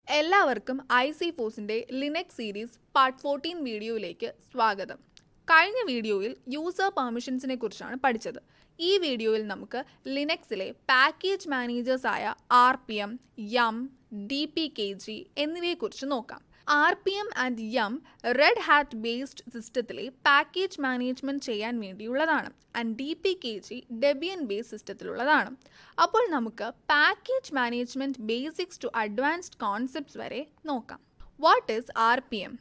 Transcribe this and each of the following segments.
എല്ലാവർക്കും ICFOSSന്റെ Linux series part 14 വീഡിയോയിലേക്ക് സ്വാഗതം. കഴിഞ്ഞ വീഡിയോയിൽ യൂസർ പെർമിഷൻസിനെ കുറിച്ചാണ് പഠിച്ചത്. ഈ വീഡിയോയിൽ നമുക്ക് ലിനക്സിലെ പാക്കേജ് മാനേജേഴ്സ് ആയ RPM, yum, DPKG എന്നിവയെക്കുറിച്ച് നോക്കാം. RPM and yum Red Hat based സിസ്റ്റത്തിലെ പാക്കേജ് മാനേജ്മെൻറ്റ് ചെയ്യാൻ വേണ്ടിയുള്ളതാണ്. ആൻഡ് DPKG ഡെബിയൻ ബേസ്ഡ് സിസ്റ്റത്തിലുള്ളതാണ്. അപ്പോൾ നമുക്ക് package management basics to advanced concepts വരെ നോക്കാം. What is RPM?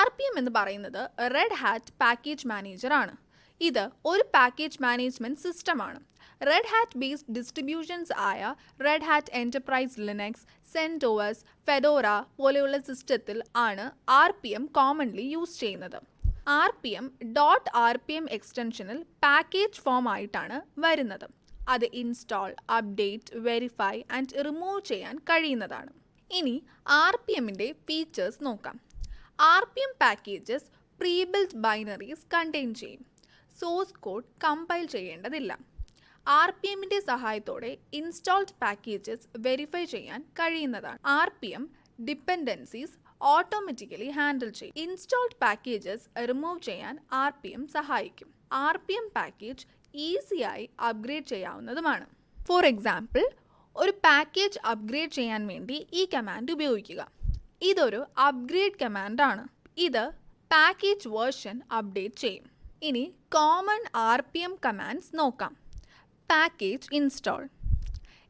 RPM എന്ന് പറയുന്നത് റെഡ് ഹാറ്റ് പാക്കേജ് മാനേജർ ആണ്. ഇത് ഒരു പാക്കേജ് മാനേജ്മെൻറ്റ് സിസ്റ്റമാണ്. റെഡ് ഹാറ്റ് ബേസ്ഡ് ഡിസ്ട്രിബ്യൂഷൻസ് ആയ red hat enterprise Linux, Santos, Fedora പോലെയുള്ള സിസ്റ്റത്തിൽ ആണ് RPM കോമൺലി യൂസ് ചെയ്യുന്നത്. RPM .rpm എക്സ്റ്റൻഷനിൽ പാക്കേജ് ഫോം ആയിട്ടാണ് വരുന്നത്. അത് install, update, verify and remove ചെയ്യാൻ കഴിയുന്നതാണ്. ഇനി RPMൻ്റെ ഫീച്ചേഴ്സ് നോക്കാം. RPM പാക്കേജസ് പ്രീബിൽറ്റ് ബൈനറീസ് കണ്ടെയ്ൻ ചെയ്യും. സോഴ്സ് കോഡ് കമ്പൈൽ ചെയ്യേണ്ടതില്ല. RPMൻ്റെ സഹായത്തോടെ ഇൻസ്റ്റാൾഡ് പാക്കേജസ് വെരിഫൈ ചെയ്യാൻ കഴിയുന്നതാണ്. RPM ഡിപ്പെൻഡൻസീസ് ഓട്ടോമാറ്റിക്കലി ഹാൻഡിൽ ചെയ്യും. ഇൻസ്റ്റാൾഡ് പാക്കേജസ് റിമൂവ് ചെയ്യാൻ RPM സഹായിക്കും. RPM പാക്കേജ് ഈസിയായി അപ്ഗ്രേഡ് ചെയ്യാവുന്നതുമാണ്. ഫോർ എക്സാമ്പിൾ, ഒരു പാക്കേജ് അപ്ഗ്രേഡ് ചെയ്യാൻ വേണ്ടി ഈ കമാൻഡ് ഉപയോഗിക്കുക. ഇതൊരു അപ്ഗ്രേഡ് കമാൻഡാണ്. ഇത് പാക്കേജ് വേർഷൻ അപ്ഡേറ്റ് ചെയ്യും. ഇനി കോമൺ RPM കമാൻഡ്സ് നോക്കാം. Package install.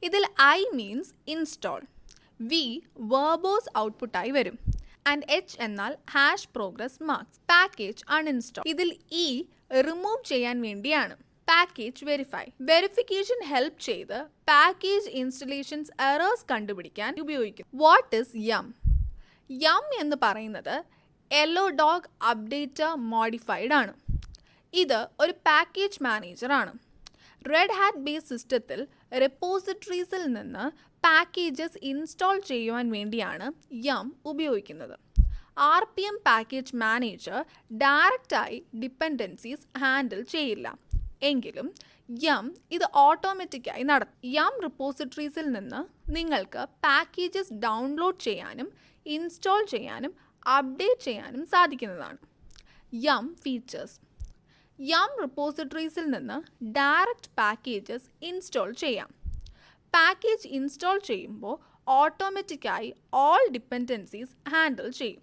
ഇതിൽ I means install, V verbose ഔട്ട്പുട്ടായി വരും, ആൻഡ് H എന്നാൽ ഹാഷ് പ്രോഗ്രസ് മാർക്സ്. പാക്കേജ് അൺ-ഇൻസ്റ്റാൾ. ഇതിൽ E റിമൂവ് ചെയ്യാൻ വേണ്ടിയാണ്. Package verify. വെരിഫിക്കേഷൻ ഹെൽപ്പ് ചെയ്ത് പാക്കേജ് ഇൻസ്റ്റലേഷൻസ് എറേഴ്സ് കണ്ടുപിടിക്കാൻ ഉപയോഗിക്കും. What is yum? yum എന്ന് പറയുന്നത് yellowdog അപ്ഡേറ്റർ മോഡിഫൈഡ് ആണ്. ഇത് ഒരു പാക്കേജ് മാനേജറാണ്. റെഡ് ഹാറ്റ് ബേസ് സിസ്റ്റത്തിൽ റെപ്പോസിറ്ററീസിൽ നിന്ന് പാക്കേജസ് ഇൻസ്റ്റാൾ ചെയ്യുവാൻ വേണ്ടിയാണ് yum ഉപയോഗിക്കുന്നത്. RPM പാക്കേജ് മാനേജർ ഡയറക്റ്റായി ഡിപ്പെൻഡൻസീസ് ഹാൻഡിൽ ചെയ്യില്ല. എങ്കിലും yum ഇത് ഓട്ടോമാറ്റിക്കായി നടത്തും. yum റിപ്പോസിറ്ററീസിൽ നിന്ന് നിങ്ങൾക്ക് പാക്കേജസ് ഡൗൺലോഡ് ചെയ്യാനും ഇൻസ്റ്റാൾ ചെയ്യാനും അപ്ഡേറ്റ് ചെയ്യാനും സാധിക്കുന്നതാണ്. yum features. yum റിപ്പോസിറ്ററീസിൽ നിന്ന് ഡയറക്റ്റ് പാക്കേജസ് ഇൻസ്റ്റാൾ ചെയ്യാം. പാക്കേജ് ഇൻസ്റ്റാൾ ചെയ്യുമ്പോൾ ഓട്ടോമാറ്റിക്കായി ഓൾ ഡിപ്പെൻഡൻസീസ് ഹാൻഡിൽ ചെയ്യും.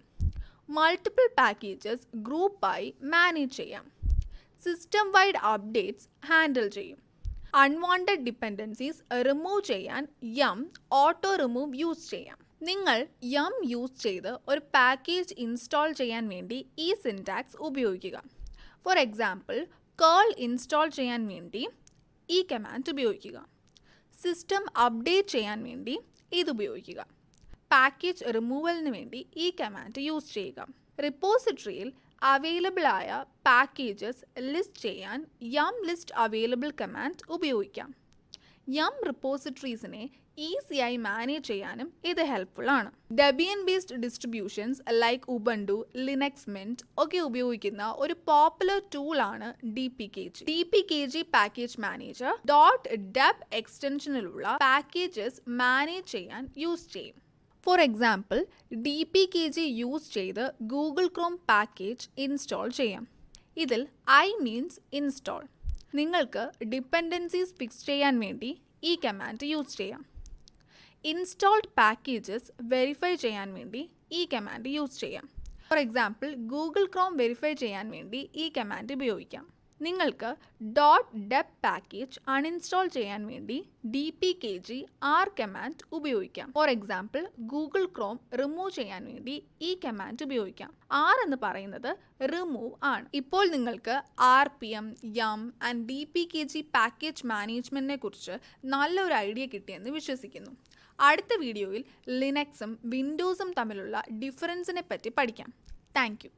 മൾട്ടിപ്പിൾ പാക്കേജസ് ഗ്രൂപ്പായി മാനേജ് ചെയ്യാം. സിസ്റ്റം വൈഡ് അപ്ഡേറ്റ്സ് ഹാൻഡിൽ ചെയ്യും. അൺവാണ്ടഡ് ഡിപ്പെൻഡൻസീസ് റിമൂവ് ചെയ്യാൻ yum ഓട്ടോ റിമൂവ് യൂസ് ചെയ്യാം. നിങ്ങൾ yum യൂസ് ചെയ്ത് ഒരു പാക്കേജ് ഇൻസ്റ്റാൾ ചെയ്യാൻ വേണ്ടി ഈ സിൻടാക്സ് ഉപയോഗിക്കുക. ഫോർ എക്സാമ്പിൾ, കേൾ ഇൻസ്റ്റാൾ ചെയ്യാൻ വേണ്ടി ഈ കമാൻഡ് ഉപയോഗിക്കുക. സിസ്റ്റം അപ്ഡേറ്റ് ചെയ്യാൻ വേണ്ടി ഇത് ഉപയോഗിക്കുക. പാക്കേജ് റിമൂവലിന് വേണ്ടി ഈ കമാൻഡ് യൂസ് ചെയ്യുക. റിപ്പോസിറ്ററിയിൽ അവൈലബിൾ ആയ പാക്കേജസ് ലിസ്റ്റ് ചെയ്യാൻ yum ലിസ്റ്റ് അവൈലബിൾ കമാൻഡ് ഉപയോഗിക്കാം. yum റിപ്പോസിറ്ററീസിനെ ഈസിയായി മാനേജ് ചെയ്യാനും ഇത് ഹെൽപ്ഫുൾ ആണ്. Debian based distributions like ubuntu, Linux Mint ഒക്കെ ഉപയോഗിക്കുന്ന ഒരു പോപ്പുലർ ടൂൾ ആണ് DPKG. DPKG package manager .dep എക്സ്റ്റൻഷനിലുള്ള പാക്കേജസ് മാനേജ് ചെയ്യാൻ യൂസ് ചെയ്യും. ഫോർ എക്സാമ്പിൾ, DPKG യൂസ് ചെയ്ത് ഗൂഗിൾ ക്രോം പാക്കേജ് ഇൻസ്റ്റാൾ ചെയ്യാം. ഇതിൽ I മീൻസ് ഇൻസ്റ്റാൾ. നിങ്ങൾക്ക് ഡിപ്പെൻഡൻസീസ് ഫിക്സ് ചെയ്യാൻ വേണ്ടി ഈ കമാൻഡ് യൂസ് ചെയ്യാം. ഇൻസ്റ്റാൾഡ് പാക്കേജസ് വെരിഫൈ ചെയ്യാൻ വേണ്ടി ഈ കമാൻഡ് യൂസ് ചെയ്യാം. For example, Google Chrome verify ചെയ്യാൻ വേണ്ടി ഈ കമാൻഡ് ഉപയോഗിക്കാം. നിങ്ങൾക്ക് .dep പാക്കേജ് അൺഇൻസ്റ്റാൾ ചെയ്യാൻ വേണ്ടി DPKG R കമാൻഡ് ഉപയോഗിക്കാം. For example, Google Chrome remove ചെയ്യാൻ വേണ്ടി ഈ കമാൻഡ് ഉപയോഗിക്കാം. R എന്ന് പറയുന്നത് റിമൂവ് ആണ്. ഇപ്പോൾ നിങ്ങൾക്ക് RPM, yum and DPKG package മാനേജ്മെൻറ്റിനെ കുറിച്ച് നല്ലൊരു ഐഡിയ കിട്ടിയെന്ന് വിശ്വസിക്കുന്നു. അടുത്ത വീഡിയോയിൽ ലിനക്സും വിൻഡോസും തമ്മിലുള്ള ഡിഫറൻസിനെ പറ്റി പഠിക്കാം. Thank you.